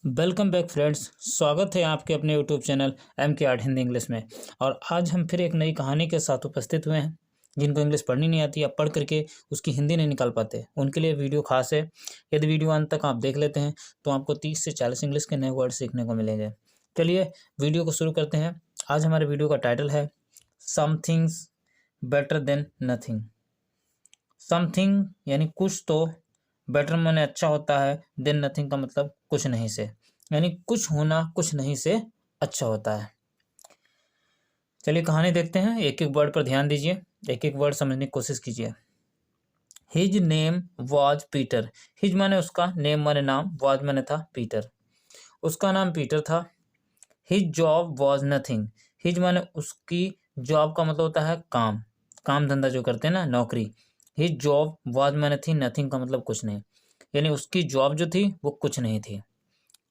Welcome back friends. स्वागत है आपके अपने YouTube channel MK8 Hindi English में। और आज हम फिर एक नई कहानी के साथ उपस्थित हुए हैं। जिनको इंग्लिश पढ़नी नहीं आती या पढ़ करके उसकी हिंदी नहीं निकाल पाते, उनके लिए वीडियो खास है। यदि वीडियो अंत तक आप देख लेते हैं तो आपको 30 से 40 इंग्लिश के नए वर्ड सीखने को मिलेंगे। चलिए वीडियो को शुरू करते हैं। आज हमारे वीडियो का टाइटल है something's better than nothing. Something यानी कुछ तो, बेटर माने अच्छा होता है, देन नथिंग का मतलब कुछ नहीं से, यानी कुछ होना कुछ नहीं से अच्छा होता है। चलिए कहानी देखते हैं। एक एक वर्ड पर ध्यान दीजिए, एक एक वर्ड समझने की कोशिश कीजिए। His name was Peter. His माने उसका, नेम माने नाम, वाज माने था, पीटर उसका नाम पीटर था। His job was nothing. His माने उसकी, जॉब का मतलब होता है काम, काम धंधा जो करते हैं ना, नौकरी। हिज जॉब वाज माने थी, नथिंग का मतलब कुछ नहीं, यानी उसकी जॉब जो थी वो कुछ नहीं थी।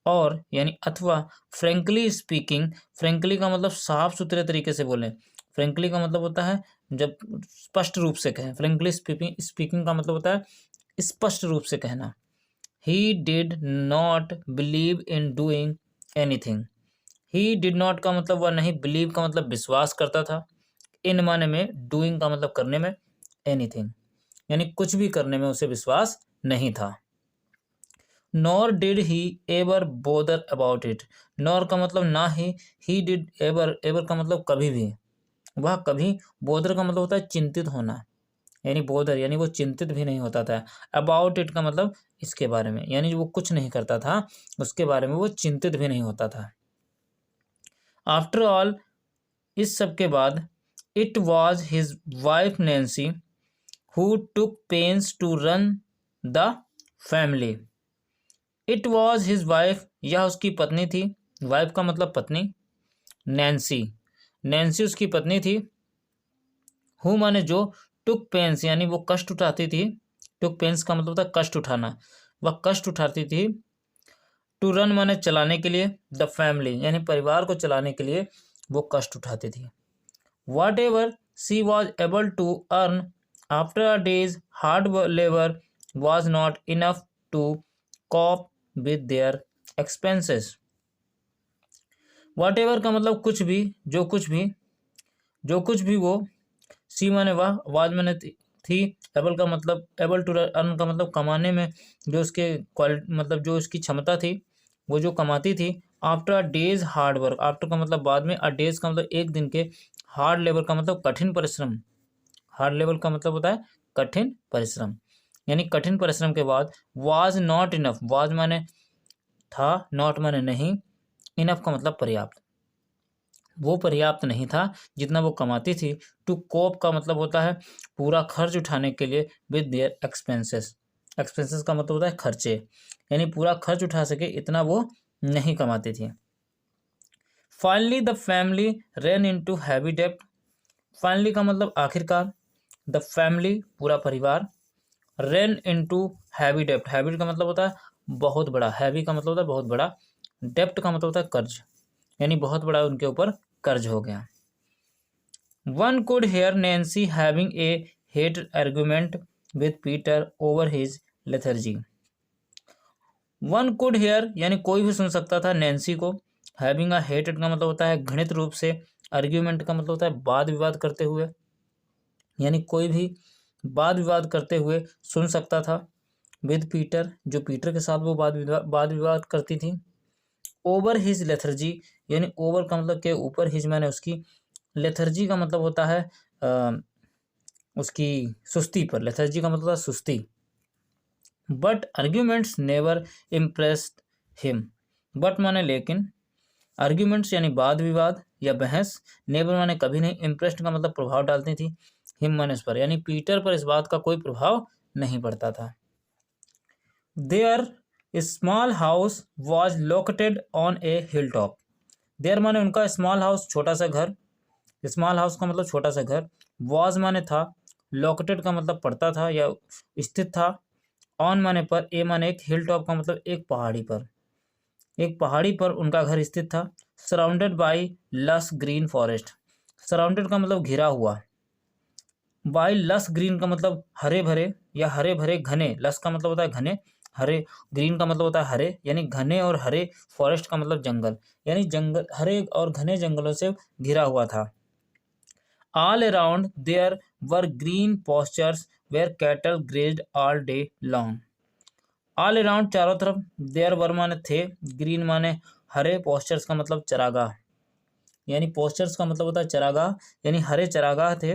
और यानी अथवा फ्रेंकली स्पीकिंग। फ्रेंकली का मतलब साफ सुथरे तरीके से बोलें। फ्रेंकली का मतलब होता है जब स्पष्ट रूप से कहें। फ्रेंकली स्पीकिंग स्पीकिंग का मतलब होता है स्पष्ट रूप से कहना। He did not believe in doing anything. He did not का मतलब वह नहीं, बिलीव का मतलब विश्वास करता था, इन माने में, डूइंग का मतलब करने में, एनीथिंग यानी कुछ भी करने में उसे विश्वास नहीं था। Nor did he ever bother about it. Nor का मतलब ना ही डिड एवर, एवर का मतलब कभी भी, वह कभी, बोदर का मतलब होता है चिंतित होना, यानी बोदर यानी वो चिंतित भी नहीं होता था। अबाउट इट का मतलब इसके बारे में, यानी वो कुछ नहीं करता था, उसके बारे में वो चिंतित भी नहीं होता था। आफ्टर ऑल, इस सब के बाद, it was his wife Nancy who took pains to run the family. It was his wife, यह उसकी पत्नी थी। वाइफ का मतलब पत्नी। नैन्सी, नैन्सी उसकी पत्नी थी। हु माने जो, टुक पेन्स यानी वो कष्ट उठाती थी। टुक पेन्स का मतलब होता है कष्ट उठाना, वह कष्ट उठाती थी। टू रन माने चलाने के लिए, द फैमिली यानी परिवार को चलाने के लिए वो कष्ट उठाती थी। Whatever she was able to earn after a day's hard labour was not enough to cope with their expenses. Whatever का मतलब कुछ भी, जो कुछ भी, जो कुछ भी वो, सी माने वह, वाज माने थी, एबल का मतलब, एबल टू अर्न का मतलब कमाने में जो उसके क्वालिटी, मतलब जो उसकी क्षमता थी, वो जो कमाती थी। After a day's hard work, after का मतलब बाद में, अ डेज का मतलब एक दिन के, हार्ड लेबर का मतलब कठिन परिश्रम। हार्ड लेबर का मतलब होता है कठिन परिश्रम, यानी कठिन परिश्रम के बाद, वाज नॉट इनफ, वाज माने था, नॉट माने नहीं, इनफ का मतलब पर्याप्त, वो पर्याप्त नहीं था जितना वो कमाती थी। टू कोप का मतलब होता है पूरा खर्च उठाने के लिए, विद देयर एक्सपेंसेस। एक्सपेंसेस का मतलब होता है खर्चे, यानी पूरा खर्च उठा सके इतना वो नहीं कमाती थी। Finally the family rain into heavy डेब्ट। फाइनली का मतलब आखिरकार, द फैमिली पूरा परिवार, रेन इनटू हैवी डेब्ट। हैवी का मतलब होता है बहुत बड़ा, हैवी का मतलब होता है बहुत बड़ा, डेब्ट का मतलब होता है कर्ज, यानी बहुत बड़ा उनके ऊपर कर्ज हो गया। One could hair Nancy having a hate argument with Peter over his lethargy. One could hair यानी कोई भी सुन सकता था नैन्सी को, हैविंग अ हेटेड का मतलब होता है घृणित रूप से, आर्ग्यूमेंट का मतलब होता है वाद विवाद करते हुए, यानी कोई भी वाद विवाद करते हुए सुन सकता था। विद पीटर, जो पीटर के साथ वो वाद विवाद करती थी। ओवर हिज लेथर्जी, यानी ओवर का मतलब के ऊपर, हिज माने उसकी, लेथर्जी का मतलब होता है उसकी सुस्ती पर, लेथर्जी का मतलब होता है सुस्ती। But arguments never impressed him. But माने लेकिन, आर्ग्यूमेंट्स यानी वाद विवाद या बहस, नेवर माने कभी नहीं, इम्प्रेस्ड का मतलब प्रभाव डालती थी, हिम माने उस पर, यानी पीटर पर इस बात का कोई प्रभाव नहीं पड़ता था। Their small house was located on a hill top. Their माने उनका, स्मॉल हाउस छोटा सा घर, स्मॉल हाउस का मतलब छोटा सा घर, वॉज माने था, लोकेटेड का मतलब पड़ता था या स्थित था, ऑन माने पर, ए माने एक, हिल टॉप का मतलब एक पहाड़ी पर, एक पहाड़ी पर उनका घर स्थित था। सराउंडेड बाई लस ग्रीन फॉरेस्ट। सराउंडेड का मतलब घिरा हुआ, बाई लस ग्रीन का मतलब हरे भरे या हरे भरे घने, लस का मतलब होता है घने, हरे, ग्रीन का मतलब होता है हरे, यानी घने और हरे, फॉरेस्ट का मतलब जंगल, यानी जंगल हरे और घने जंगलों से घिरा हुआ था। All around there were green pastures where cattle grazed all day long। All around चारों तरफ, देयर वर माने थे, ग्रीन माने हरे, postures का मतलब चरागाह, यानी पोस्चर्स का मतलब होता है चरागाह, यानी हरे चरागाह थे।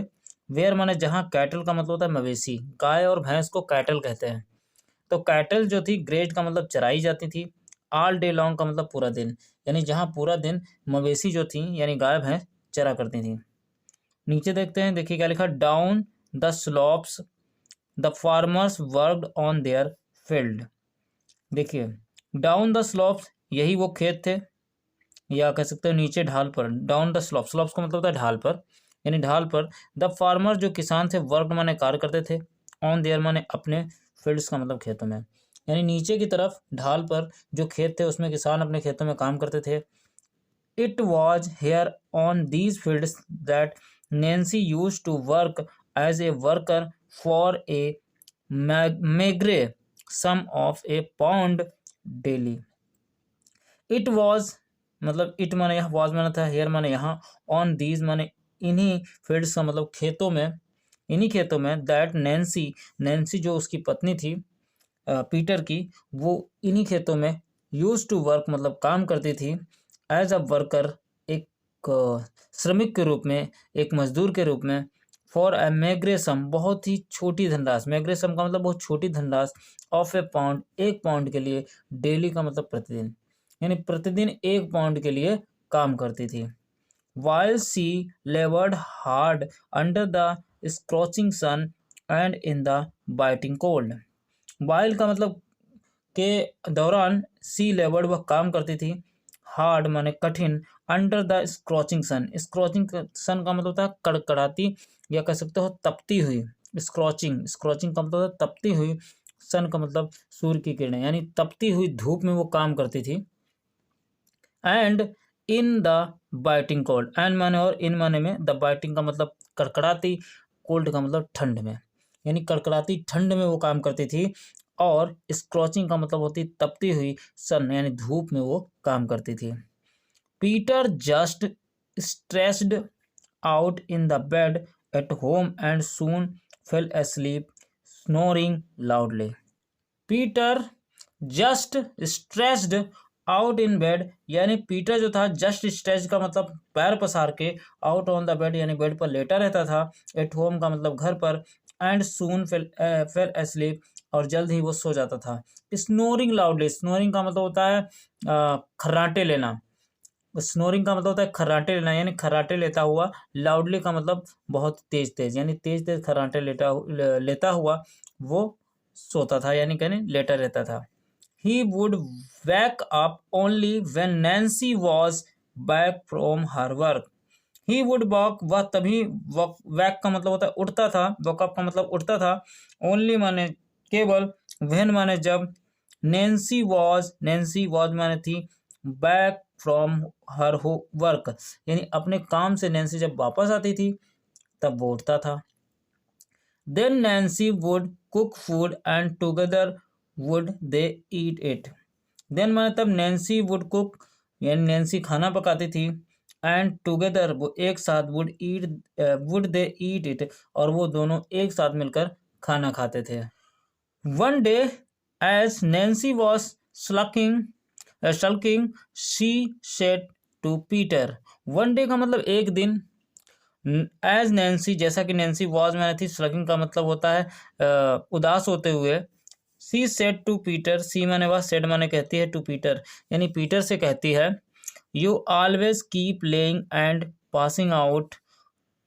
वेयर माने जहाँ, कैटल का मतलब होता है मवेशी, गाय और भैंस को कैटल कहते हैं। तो कैटल जो थी, ग्रेड का मतलब चराई जाती थी, ऑल डे लॉन्ग का मतलब पूरा दिन, यानी जहाँ पूरा दिन मवेशी जो थी यानी गाय भैंस चरा करती थी। नीचे देखते हैं, देखिए क्या लिखा, down the slopes the farmers worked on their field. देखिए डाउन द स्लॉप्स, यही वो खेत थे, या कह सकते हो नीचे ढाल पर, डाउन द स्लॉप, स्लॉप्स का मतलब होता है ढाल पर, यानी ढाल पर। द फार्मर जो किसान थे, वर्क माने कार्य करते थे, ऑन देयर माने अपने, फील्ड्स का मतलब खेतों में, यानी नीचे की तरफ ढाल पर जो खेत थे उसमें किसान अपने खेतों में काम करते थे। It was here on these fields that Nancy use to work as a worker for a meagre sum of a pound daily. It was मतलब इट माने यहाँ, वॉज माना था, हेयर माने यहाँ, ऑन दीज माने इन्हीं फील्ड्स का मतलब खेतों में, इन्हीं खेतों में, दैट नैन्सी, नैन्सी जो उसकी पत्नी थी पीटर की, वो इन्हीं खेतों में यूज टू वर्क मतलब काम करती थी, एज अ वर्कर एक श्रमिक के रूप में, एक मजदूर के रूप में, फॉर ए मेग्रेसम बहुत ही छोटी धनराशि, मेग्रेसम का मतलब बहुत छोटी धनराशि, ऑफ ए पाउंड एक पाउंड के लिए, डेली का मतलब प्रतिदिन, यानी प्रतिदिन एक पाउंड के लिए काम करती थी। While she laboured hard under the scorching sun and in the biting cold. While का मतलब के दौरान, सी लेवर्ड वह काम करती थी, हार्ड माने कठिन, under the scorching sun, scorching sun का मतलब होता है कड़कड़ाती, या कह सकते हो तपती हुई, स्क्रॉचिंग, स्क्रॉचिंग का मतलब होता है तपती हुई, सन का मतलब सूर्य की किरणें, यानी तपती हुई धूप में वो काम करती थी। And in the biting cold, and माने और, इन माने में, द बाइटिंग का मतलब कड़कड़ाती, कोल्ड का मतलब ठंड में, यानी कड़कड़ाती ठंड में वो काम करती थी, और स्क्रॉचिंग का मतलब होती तपती हुई, सन यानी धूप में वो काम करती थी। Peter just stressed out in the bed at home and soon fail asleep snoring loudly। Peter just stressed out in bed, यानी पीटर जो था, जस्ट स्ट्रेच का मतलब पैर पसार के, आउट ऑन द बेड यानी बेड पर लेटा रहता था, एट होम का मतलब घर पर, एंड सून फेल asleep और जल्द ही वो सो जाता था। स्नोरिंग लाउडली, स्नोरिंग का मतलब होता है खर्राटे लेना, स्नोरिंग का मतलब होता है खर्राटे लेना, यानी खर्राटे लेता हुआ, लाउडली का मतलब बहुत तेज तेज, यानी तेज तेज खर्राटे लेता हुआ वो सोता था, यानी कहने लेटा रहता था। He would wake up only when Nancy was back from her work. He would walk, वह तभी, वैक का मतलब होता है उठता था, वॉकअप का मतलब उठता था, ओनली माने केवल, व्हेन माने जब, नैन्सी वॉज माने थी, बैक फ्रॉम हर वर्क, यानी अपने काम से नैन्सी जब वापस आती थी तब वो उठता था। Then Nancy would cook food and together would they eat it. Then माने तब, नैन्सी वुड कुक, यानी नैन्सी खाना पकाती थी, एंड टुगेदर वो एक साथ, वुड दे ईट इट और वो दोनों एक साथ मिलकर खाना खाते थे। One day as Nancy was sulking she said to Peter। One day का मतलब एक दिन, एज नैन्सी जैसा कि नैन्सी वॉज में थी, स्लगिंग का मतलब होता है उदास होते हुए, सी सेड टू पीटर, सी माने वह, सेड माने कहती है, टू पीटर यानी पीटर से कहती है, you always keep playing and passing out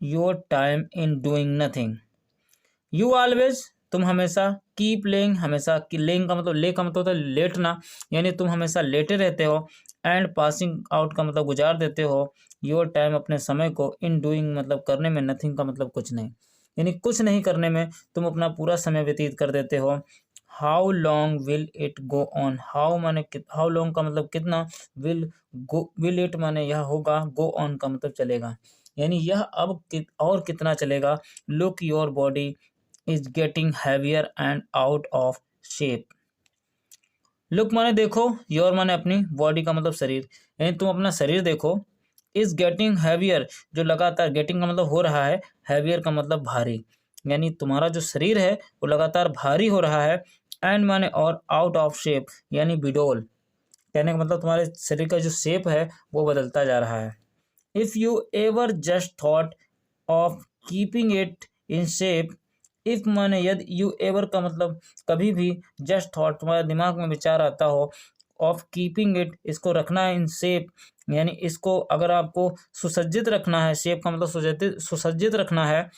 your time in doing nothing. You always, तुम हमेशा, कीप लेइंग हमेशा, लेइंग का मतलब, ले का मतलब होता है लेटना, यानी तुम हमेशा लेटे रहते हो, एंड पासिंग आउट का मतलब गुजार देते हो, योर टाइम अपने समय को, इन डूइंग मतलब करने में, नथिंग का मतलब कुछ नहीं, यानी कुछ नहीं करने में तुम अपना पूरा समय व्यतीत कर देते हो। How long will it go on, how माने हाउ लॉन्ग का मतलब कितना, विल इट माने यह होगा, गो ऑन का मतलब चलेगा, यानी यह अब और कितना चलेगा। Look your body is getting heavier and out of shape। Look माने देखो, योर माने अपनी, बॉडी का मतलब शरीर, यानी तुम अपना शरीर देखो। इज गेटिंग हैवियर, जो लगातार, गेटिंग का मतलब हो रहा है, हैवियर का मतलब भारी, यानी तुम्हारा जो शरीर है वो लगातार भारी हो रहा है। एंड माने और, आउट ऑफ शेप यानी बिडोल, कहने का मतलब तुम्हारे शरीर का जो शेप है वो बदलता जा रहा है। If you ever just thought of keeping it in shape, if माने यदि, यू एवर का मतलब कभी भी, जस्ट थॉट तुम्हारे दिमाग में विचार आता हो, ऑफ कीपिंग इट इसको रखना है, इन शेप यानी इसको अगर आपको सुसज्जित रखना है, शेप का मतलब सुसज्जित रखना है,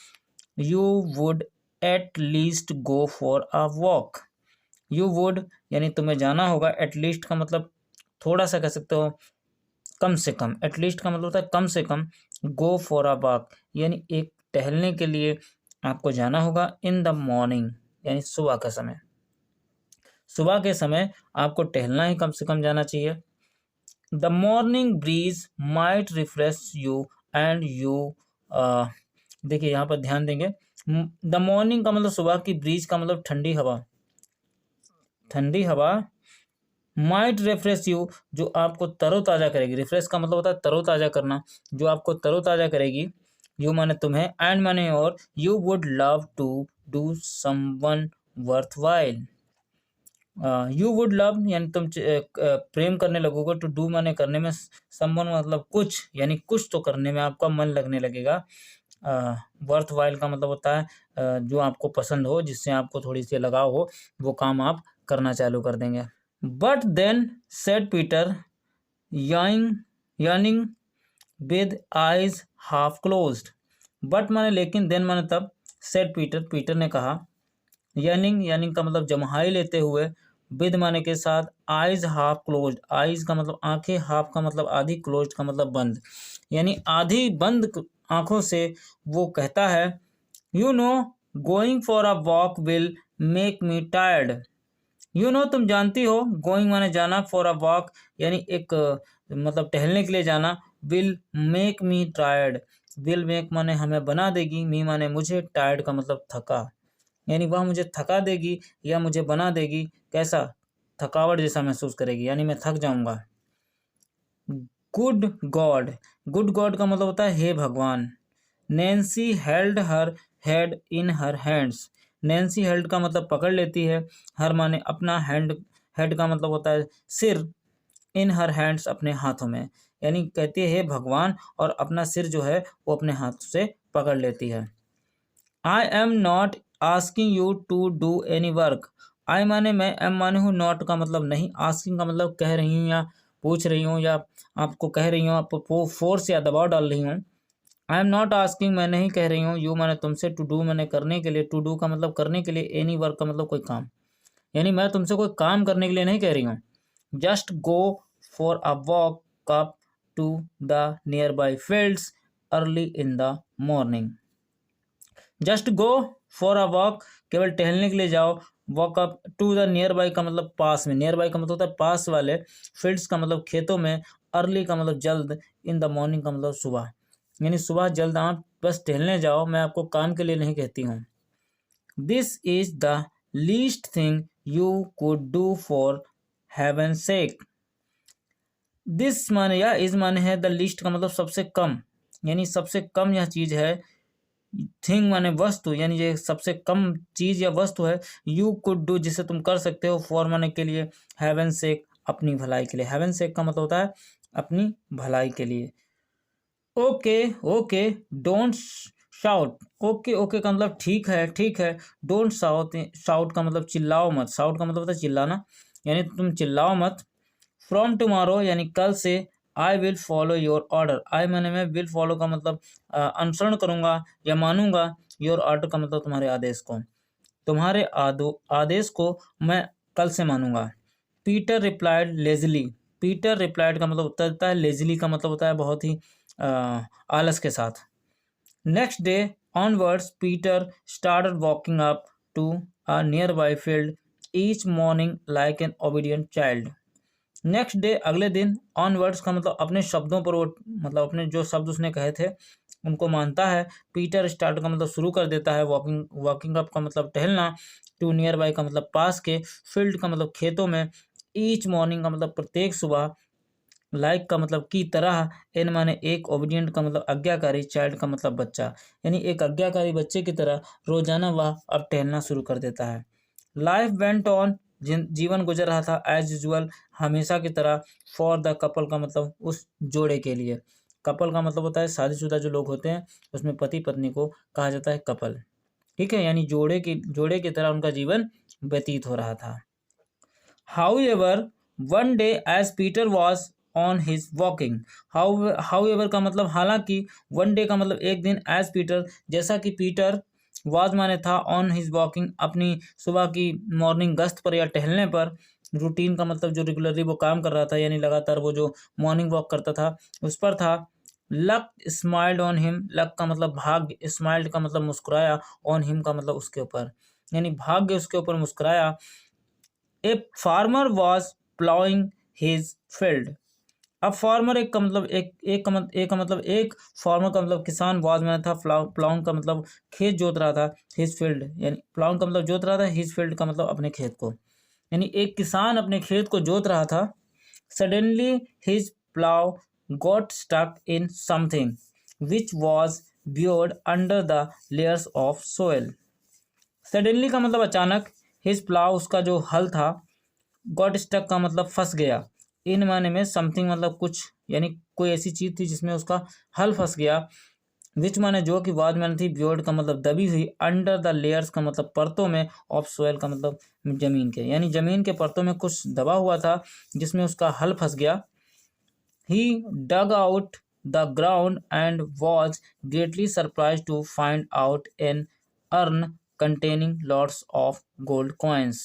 you would at least go for a walk. You would यानी तुम्हें जाना होगा, एटलीस्ट का मतलब थोड़ा सा कह सकते हो, कम से कम, एटलीस्ट का मतलब होता है कम से कम, गो फॉर अ वॉक यानी एक टहलने के लिए आपको जाना होगा, इन द मॉर्निंग यानी सुबह का समय, सुबह के समय आपको टहलना ही कम से कम जाना चाहिए। The morning breeze might refresh you and you, देखिए यहाँ पर ध्यान देंगे, द मॉर्निंग का मतलब सुबह की, ब्रीज का मतलब ठंडी हवा, ठंडी हवा, माइट रिफ्रेश यू जो आपको तरोताज़ा करेगी, रिफ्रेश का मतलब होता है तरोताज़ा करना, जो आपको तरोताज़ा करेगी, यू माने तुम्हें, एंड माने और, you would love to do someone worthwhile, you would love यानी तुम प्रेम करने लगोगे, टू डू माने करने में, समवन मतलब कुछ, यानी कुछ तो करने में आपका मन लगने लगेगा, वर्थ वाइल का मतलब होता है जो आपको पसंद हो, जिससे आपको थोड़ी सी लगाव हो, वो काम आप करना चालू कर देंगे। But then said Peter, yearning with eyes half closed, but माने लेकिन, देन माने तब, सेड पीटर, पीटर ने कहा, यार्निंग का मतलब जम्हाई लेते हुए, विद माने के साथ, आइज हाफ क्लोज्ड, आइज का मतलब आंखें, हाफ का मतलब आधी, क्लोज्ड का मतलब बंद, यानी आधी बंद आंखों से वो कहता है, you know going for a walk will make me tired, you know तुम जानती हो, गोइंग माने जाना, फॉर अ वॉक यानी एक मतलब टहलने के लिए जाना, will make me tired, will make माने हमें बना देगी, मी माने मुझे, टायर्ड का मतलब थका, यानी वह मुझे थका देगी या मुझे बना देगी, कैसा, थकावट जैसा महसूस करेगी, यानी मैं थक जाऊंगा। गुड गॉड, गुड गॉड का मतलब होता है हे भगवान। Nancy held her head in her hands, Nancy held का मतलब पकड़ लेती है, हर माने अपना, हैंड, हेड का मतलब होता है सिर, इन हर हैंड्स अपने हाथों में, यानी कहती है हे भगवान, और अपना सिर जो है वो अपने हाथ से पकड़ लेती है। I am not asking you to do any work, I माने मैं, एम माने हूँ, नॉट का मतलब नहीं, आस्किंग का मतलब कह रही हूँ या पूछ रही हूँ या आपको कह रही हूँ, आपको फोर्स या दबाव डाल रही हूँ। आई एम नॉट आस्किंग मैं नहीं कह रही हूँ, यू मैंने तुमसे, टू डू मैंने करने के लिए, टू डू का मतलब करने के लिए, एनी वर्क का मतलब कोई काम, यानी मैं तुमसे कोई काम करने के लिए नहीं कह रही हूँ। Just go for a walk up to the nearby fields early in the morning, just go for a walk केवल टहलने के लिए जाओ, walk up to the nearby का मतलब पास में, नियर बाई का मतलब होता है पास वाले, फील्ड्स का मतलब खेतों में, अर्ली का मतलब जल्द, इन द मॉर्निंग का मतलब सुबह, यानी सुबह जल्द आप बस टहलने जाओ, मैं आपको काम के लिए नहीं कहती हूँ। This is the least thing you could do for heaven sec, this माने या इज माने है, द लीस्ट का मतलब सबसे कम, यानी सबसे कम यह चीज है, थिंग माने वस्तु, यानी ये सबसे कम चीज या वस्तु है, यू कुड डू जिसे तुम कर सकते हो, फॉर माने के लिए, हेवन सेक अपनी भलाई के लिए, हेवन सेक का मतलब होता है अपनी भलाई के लिए। Okay okay don't shout, okay okay का मतलब ठीक है, ठीक है, डोंट शाउट, शाउट का मतलब चिल्लाओ मत, शाउट का मतलब होता है चिल्लाना, यानी तुम चिल्लाओ मत। फ्रॉम टुमारो यानी कल से, I will follow your order, I मैंने मैं, विल फॉलो का मतलब अनुसरण करूंगा या मानूंगा, योर ऑर्डर का मतलब तुम्हारे आदेश को, तुम्हारे आदेश को मैं कल से मानूंगा। Peter replied Leslie, Peter replied का मतलब उत्तर देता है, लेजली का मतलब होता है बहुत ही आलस के साथ। Next day onwards Peter started walking up to a nearby field each morning like an obedient child, next day अगले दिन, ऑनवर्ड्स का मतलब अपने शब्दों पर वो, मतलब अपने जो शब्द उसने कहे थे उनको मानता है, पीटर स्टार्ट का मतलब शुरू कर देता है, वॉकिंग अप का मतलब टहलना, टू नियर बाई का मतलब पास के, फील्ड का मतलब खेतों में, ईच मॉर्निंग का मतलब प्रत्येक सुबह, लाइक का मतलब की तरह, एन माने एक, ओबीडियंट का मतलब आज्ञाकारी, चाइल्ड का मतलब बच्चा, यानी एक आज्ञाकारी बच्चे की तरह रोजाना वह अब टहलना शुरू कर देता है। लाइफ वेंट ऑन, जीवन गुजर रहा था एज यूजुअल, हमेशा की तरह, फॉर द कपल का मतलब उस जोड़े के लिए। कपल का मतलब होता है शादीशुदा जो लोग होते हैं, उसमें पति पत्नी को कहा जाता है कपल। ठीक है, यानी जोड़े की तरह उनका जीवन व्यतीत हो रहा था। However, one day as Peter was on his walking, however का मतलब हालांकि, one day का मतलब एक दिन, as Peter जैसा कि पीटर, was माने था, on his walking अपनी सुबह की मॉर्निंग गश्त पर या टहलने पर, रूटीन का मतलब जो रेगुलरली वो काम कर रहा था, यानी लगातार वो जो मॉर्निंग वॉक करता था उस पर था। Luck smiled on him, luck का मतलब भाग्य, स्माइल्ड का मतलब मुस्कुराया, ऑन हिम का मतलब उसके ऊपर, यानी भाग्य उसके ऊपर मुस्कुराया। A farmer was ploughing his field. अब फार्मर एक का मतलब एक का मतलब एक, फार्मर का मतलब किसान, वाज में था, प्लाउंग का मतलब खेत जोत रहा था, हिज फील्ड यानी प्लाउंग का मतलब जोत रहा था, हिज फील्ड का मतलब अपने खेत को, यानी एक किसान अपने खेत को जोत रहा था। Suddenly his plough got stuck in something which was buried under the layers of soil. Suddenly का मतलब अचानक, हिज प्लाव उसका जो हल था, गॉट स्टक का मतलब फंस गया, इन माने में समथिंग मतलब कुछ, यानी कोई ऐसी चीज थी जिसमें उसका हल फंस गया। विच माने जो, कि वाद माने थी, ब्योर्ड का मतलब दबी हुई, अंडर द लेयर्स का मतलब परतों में, ऑफ सोयल का मतलब जमीन के, यानी जमीन के परतों में कुछ दबा हुआ था जिसमें उसका हल फंस गया। He dug out the ground and was greatly surprise to find out an urn containing lots of gold coins.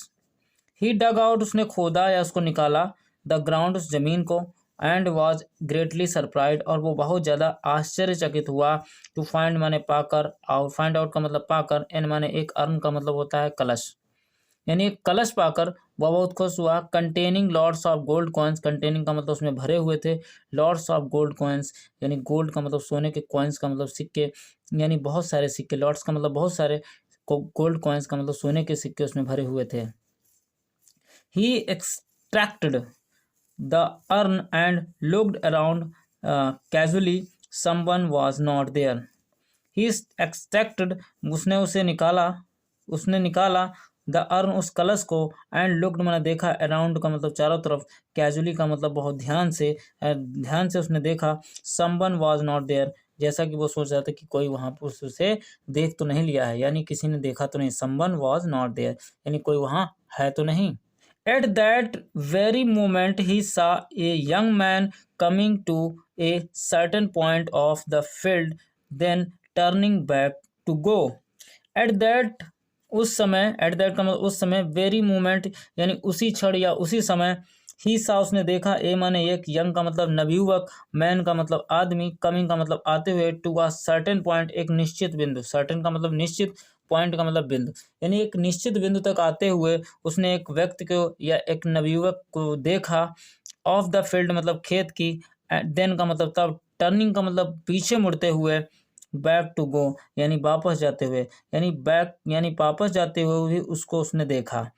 He dug out उसने खोदा या उसको निकाला, द ग्राउंड उस जमीन को, एंड वॉज ग्रेटली सरप्राइज और वो बहुत ज़्यादा आश्चर्यचकित हुआ, टू फाइंड माने पाकर, आउट फाइंड आउट का मतलब पाकर, एन माने एक, अर्न का मतलब होता है कलश, यानी एक कलश पाकर वह बहुत खुश हुआ। Containing lots of gold coins, containing का मतलब उसमें भरे हुए थे, लॉट्स ऑफ गोल्ड कॉइन्स यानी गोल्ड का मतलब सोने के, कॉइन्स का मतलब सिक्के, यानी बहुत सारे सिक्के, लॉट्स का मतलब बहुत सारे, गोल्ड कॉइन्स का मतलब सोने के सिक्के उसमें भरे हुए थे। He extracted the urn and looked around casually. Someone was not there. He extracted उसने निकाला द अर्न उस कलश को, एंड लुक्ड मैंने देखा, अराउंड का मतलब चारों तरफ, कैजुअली का मतलब बहुत ध्यान से उसने देखा। समवन वाज नॉट देयर, जैसा कि वो सोच रहा था कि कोई वहां पर उसे देख तो नहीं लिया है, यानी किसी ने देखा तो नहीं। समवन वाज नॉट देयर यानी कोई वहां है तो नहीं। At that very moment, he saw a young man coming to a certain point of the field, then turning back to go. At that उस समय, एट दैट का मतलब उस समय, वेरी मोमेंट यानी उसी क्षण या उसी समय, ही सा उसने देखा, ए माने एक, यंग का मतलब नवयुवक, मैन का मतलब आदमी, कमिंग का मतलब आते हुए, टू अ सर्टेन पॉइंट एक निश्चित बिंदु, सर्टेन का मतलब निश्चित, पॉइंट का मतलब बिंदु, यानी एक निश्चित बिंदु तक आते हुए उसने एक व्यक्ति को या एक नवयुवक को देखा। ऑफ द फील्ड मतलब खेत की, देन का मतलब तब, टर्निंग का मतलब पीछे मुड़ते हुए, बैक टू गो यानी वापस जाते हुए, यानी बैक यानी वापस जाते हुए भी उसको उसने देखा।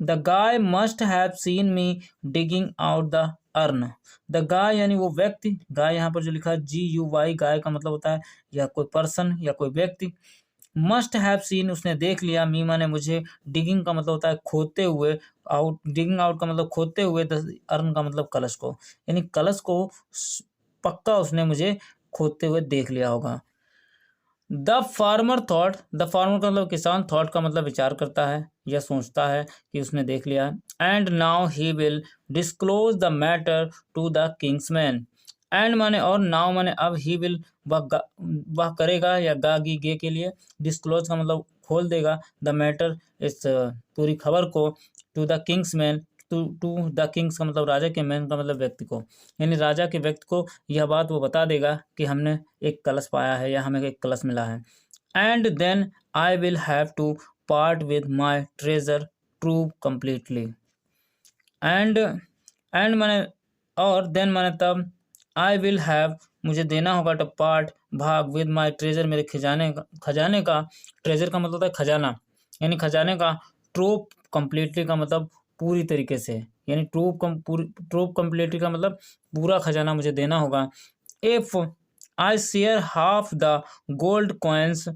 The guy must have seen me digging out the earn. The guy यानी वो व्यक्ति, गाय यहाँ पर जो लिखा है GUY, गाय का मतलब होता है या कोई पर्सन या कोई व्यक्ति। मस्ट हैव सीन उसने देख लिया, मी माने मुझे, डिगिंग का मतलब होता है खोदते हुए, आउट, डिगिंग आउट का मतलब खोदते हुए, द अर्न का मतलब कलश को, यानी कलश को पक्का उसने मुझे खोदते हुए देख लिया होगा। The farmer thought, the farmer का मतलब किसान, थॉट का मतलब विचार करता है या सोचता है कि उसने देख लिया। And now he will disclose the matter to the king's man. And माने और, नाउ माने अब, ही विल वह करेगा या गागी गे के लिए, डिस्क्लोज का मतलब खोल देगा, द मैटर इस पूरी खबर को, to the king's man, to the king's का मतलब राजा के, मैन का मतलब व्यक्ति को, यानी राजा के व्यक्ति को यह बात वो बता देगा कि हमने एक कलश पाया है या हमें एक कलश मिला है। And then I will have to part with my treasure trove completely. And माने और, देन माने तब, आई विल हैव मुझे देना होगा, टू पार्ट भाग, विद माई ट्रेजर मेरे खजाने का, ट्रेजर का मतलब होता है खजाना, यानी खजाने का, ट्रू कम्प्लीटली का मतलब पूरी तरीके से, यानी ट्रूप कंप्लीटली का मतलब पूरा खजाना मुझे देना होगा। If I share half the gold coins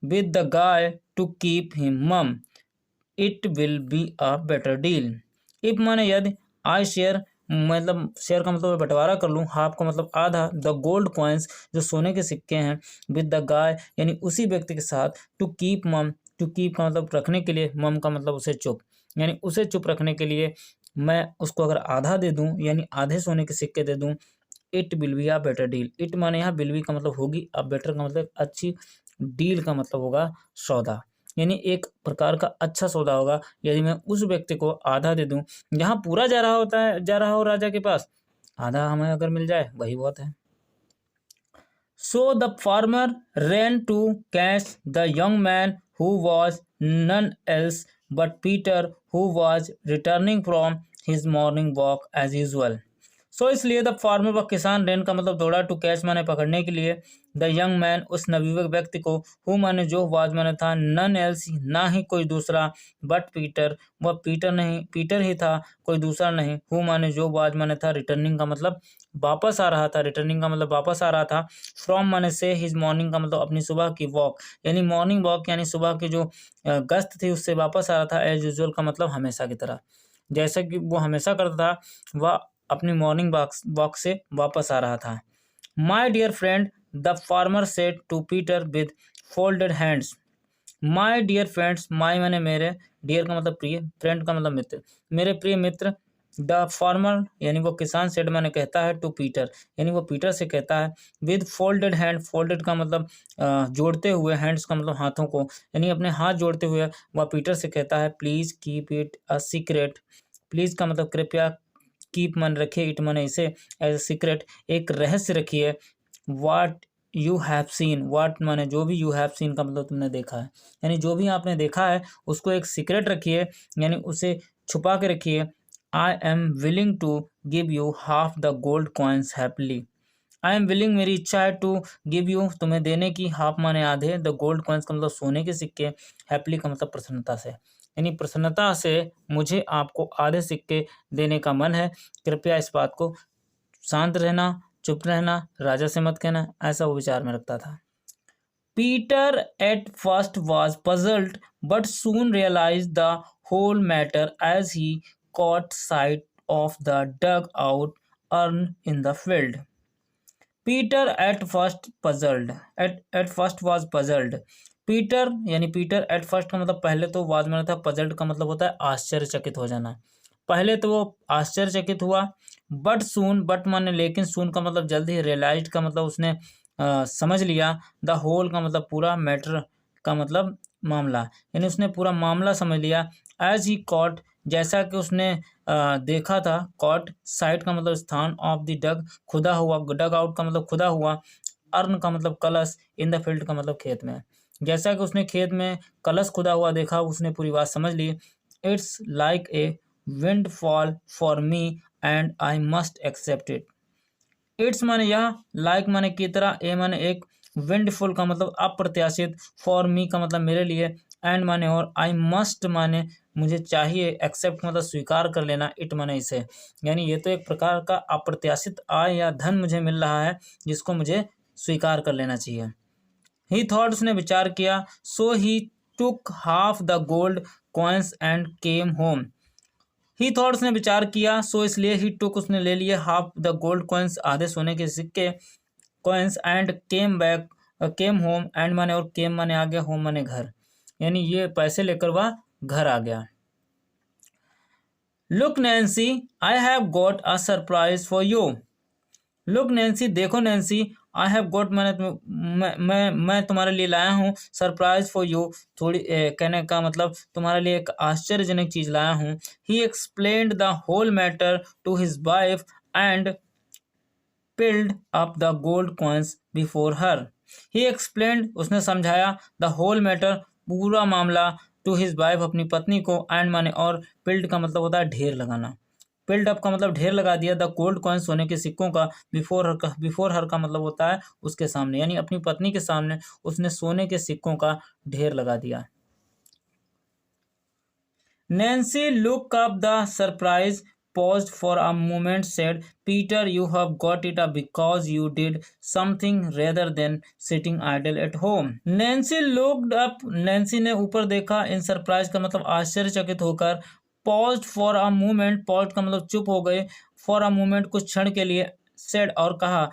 with the guy to keep him mum it will be a better deal. If माने यदि, आई शेयर मतलब शेयर का मतलब बंटवारा कर लूँ, हाफ का मतलब आधा, द गोल्ड कॉइन्स जो सोने के सिक्के हैं, विद द गाय यानी उसी व्यक्ति के साथ, टू कीप मम, टू कीप का मतलब रखने के लिए, मम का मतलब उसे चुप, यानी उसे चुप रखने के लिए मैं उसको अगर आधा दे दूं यानी आधे सोने के सिक्के दे दूं, it will be a better deal. It माने यहाँ विल बी का मतलब होगी, अब बेटर का मतलब अच्छी, डील का मतलब होगा सौदा, यानी एक प्रकार का अच्छा सौदा होगा यदि मैं उस व्यक्ति को आधा दे दूं। जहां पूरा जा रहा हो राजा के पास, आधा हमें अगर मिल जाए वही बहुत है। So the farmer ran to catch the young man who was none else but Peter, who was returning from his morning walk as usual. सो इसलिए द फार्मर व किसान, रेन का मतलब दौड़ा, टू कैच माने पकड़ने के लिए, द यंग मैन उस नवयुवक व्यक्ति को, हु माने जो, वाज माने था, नन एल्स ना ही कोई दूसरा, बट पीटर वह पीटर नहीं, पीटर ही था, कोई दूसरा नहीं, हु माने जो, वाज माने था, रिटर्निंग का मतलब वापस आ रहा था, रिटर्निंग का मतलब वापस आ रहा था, फ्रॉम माने से, हिज मॉर्निंग का मतलब अपनी सुबह की वॉक, यानी मॉर्निंग वॉक यानी सुबह की जो गश्त थी उससे वापस आ रहा था, एज यूजुअल का मतलब हमेशा की तरह, जैसा कि वो हमेशा करता था, वह अपनी मॉर्निंग वॉक से वापस आ रहा था। My dear friend, the farmer said to Peter with folded hands. My dear friends, my माने मेरे, डियर का मतलब प्रिय, फ्रेंड का मतलब मित्र, मेरे प्रिय मित्र, द फार्मर यानी वो किसान, सेड माने कहता है, टू पीटर यानी वो पीटर से कहता है, विद फोल्डेड हैंड, फोल्डेड का मतलब जोड़ते हुए, हैंड्स का मतलब हाथों को, यानी अपने हाथ जोड़ते हुए वह पीटर से कहता है, please keep it a secret. Please का मतलब कृपया, कीप मन रखिए, इट माने इसे, एज ए सीक्रेट एक रहस्य रखिए, वाट यू हैव सीन, वाट माने जो भी, यू हैव सीन का मतलब तुमने देखा है, यानी जो भी आपने देखा है उसको एक सीक्रेट रखिए, यानी उसे छुपा के रखिए। I am willing to give you half the gold coins happily. I am willing मेरी इच्छा है, टू गिव यू तुम्हें देने की, हाफ माने आधे, द गोल्ड कॉइन्स का मतलब सोने के सिक्के, हैप्पीली का मतलब प्रसन्नता से, यानी प्रसन्नता से मुझे आपको आधे सिक्के देने का मन है, कृपया इस बात को, शांत रहना, चुप रहना, राजा से मत कहना, ऐसा वो विचार में रखता था। Peter at first was puzzled but soon realise the whole matter as he caught sight of the dug out urn in the field. Peter at first puzzled, at first was puzzled. Peter यानी Peter at first का मतलब पहले तो, was माना था, puzzled का मतलब होता है आश्चर्यचकित हो जाना, पहले तो वो आश्चर्यचकित हुआ, बट सून, बट माने लेकिन, सून का मतलब जल्दी, रियलाइज्ड का मतलब उसने समझ लिया, द होल का मतलब पूरा, मैटर का मतलब मामला, यानी उसने पूरा मामला समझ लिया, एज ही कॉट जैसा कि उसने देखा था, कॉट साइट का मतलब स्थान, ऑफ द डग खुदा हुआ, डग आउट का मतलब खुदा हुआ, अर्न का मतलब कलश, इन द फील्ड का मतलब खेत में, जैसा कि उसने खेत में कलश खुदा हुआ देखा, उसने पूरी बात समझ ली। It's like a windfall for me and I must accept it. It's माने यह, लाइक माने की तरह, ए माने एक, विंडफुल का मतलब अप्रत्याशित, फॉर मी का मतलब मेरे लिए, एंड माने और, आई मस्ट माने मुझे चाहिए, एक्सेप्ट मतलब स्वीकार कर लेना, इट माने इसे, यानी ये तो एक प्रकार का अप्रत्याशित आय या धन मुझे मिल रहा है जिसको मुझे स्वीकार कर लेना चाहिए। ही थॉट उसने विचार किया, so he took half the gold coins and came home. He thought उसने विचार किया, सो इसलिए, ही टुक उसने ले लिए, हाफ द गोल्ड कॉइन्स आधे सोने के सिक्के, coins and came back, came home, and माने और, केम माने आ गया, होम माने घर, यानी ये पैसे लेकर वह घर आ गया। Look Nancy, I have got a surprise for you. Look Nancy, देखो नैन्सी, आई हैव गॉट मैंने, मैं तुम्हारे लिए लाया हूँ, सरप्राइज फॉर यू, थोड़ी कहने का मतलब तुम्हारे लिए एक आश्चर्यजनक चीज लाया हूँ। He explained the whole matter to his wife and piled up the gold coins before her. He explained उसने समझाया, द होल मैटर पूरा मामला, टू हिज वाइफ अपनी पत्नी को, एंड माने और, पिल्ड का मतलब होता है ढेर लगाना, पिल्ड अप का मतलब ढेर लगा दिया, द गोल्ड कॉइन सोने के सिक्कों का, बिफोर हर का मतलब होता है उसके सामने, यानी अपनी पत्नी के सामने उसने सोने के सिक्कों का ढेर लगा दिया। Nancy look up the surprise, paused for a moment, said, Peter, you have got it up because you did something rather than sitting idle at home. Nancy looked up. Nancy ने ऊपर देखा, इन सरप्राइज का मतलब आश्चर्यचकित होकर, paused for a moment, paused का मतलब चुप हो गए, for a moment कुछ क्षण के लिए, said और कहा,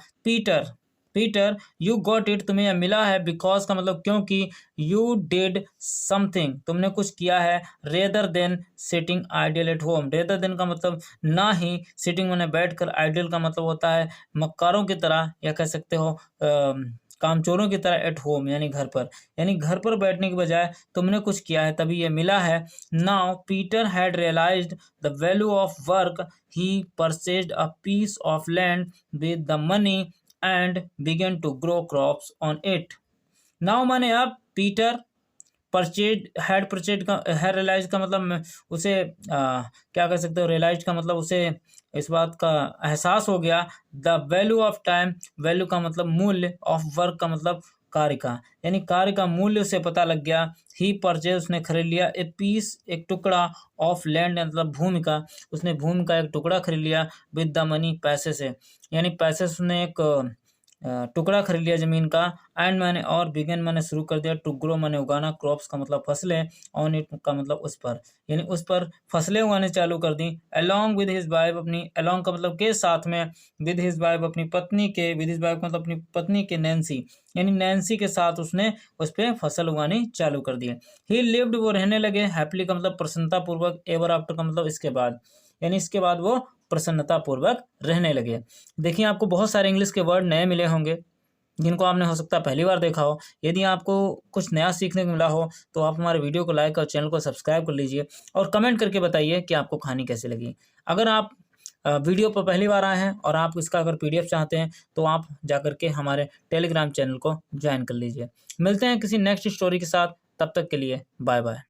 पीटर यू गॉट इट, तुम्हें यह मिला है, बिकॉज का मतलब क्योंकि, यू डिड समथिंग, तुमने कुछ किया है, rather than sitting ideal at home, rather than का मतलब ना ही, सिटिंग मैंने बैठकर, आइडियल का मतलब होता है मक्कारों की तरह, या कह सकते हो कामचोरों की तरह, एट होम यानी घर पर, यानी घर पर बैठने के बजाय तुमने कुछ किया है तभी ये मिला है। Now Peter had realised the value of work, he purchased a piece of land with the money and began to grow crops on it. Now माने अब पीटर हैड परचेज का, हैड रियलाइज का मतलब उसे क्या कह सकते हो, रियलाइज का मतलब उसे इस बात का एहसास हो गया, the value of time, value का मतलब मूल्य, ऑफ वर्क का मतलब कार्य का, यानी कार्य का मूल्य उसे पता लग गया। ही परचेज उसने खरीद लिया, ए पीस एक टुकड़ा, ऑफ लैंड मतलब भूमि का, उसने भूमि का एक टुकड़ा खरीद लिया, विद द मनी पैसे से, यानी पैसे से उसने एक टुकड़ा खरीद लिया जमीन का, एंड मैंने और बिगन मैंने शुरू कर दिया, टू ग्रो मैंने उगाना, क्रॉप्स का मतलब फसलें, ऑन इट का मतलब उस पर, यानी उस पर फसलें उगाने चालू कर दी। अलॉन्ग विद हिज वाइफ, अपनी अलॉन्ग का मतलब के साथ में, विद हिज वाइफ अपनी पत्नी के, विद हिज वाइफ मतलब अपनी पत्नी के, नैन्सी यानी नैन्सी के साथ उसने उस पर फसल उगानी चालू कर दी। ही लिव्ड वो रहने लगे, हैप्पीली का मतलब प्रसन्नतापूर्वक, एवर आफ्टर का मतलब इसके बाद, यानी इसके बाद वो प्रसन्नतापूर्वक रहने लगे। देखिए आपको बहुत सारे इंग्लिश के वर्ड नए मिले होंगे जिनको आपने हो सकता है पहली बार देखा हो। यदि आपको कुछ नया सीखने को मिला हो तो आप हमारे वीडियो को लाइक और चैनल को सब्सक्राइब कर लीजिए और कमेंट करके बताइए कि आपको कहानी कैसी लगी। अगर आप वीडियो पर पहली बार आए हैं और आप इसका अगर PDF चाहते हैं तो आप जाकर के हमारे टेलीग्राम चैनल को ज्वाइन कर लीजिए। मिलते हैं किसी नेक्स्ट स्टोरी के साथ, तब तक के लिए बाय बाय।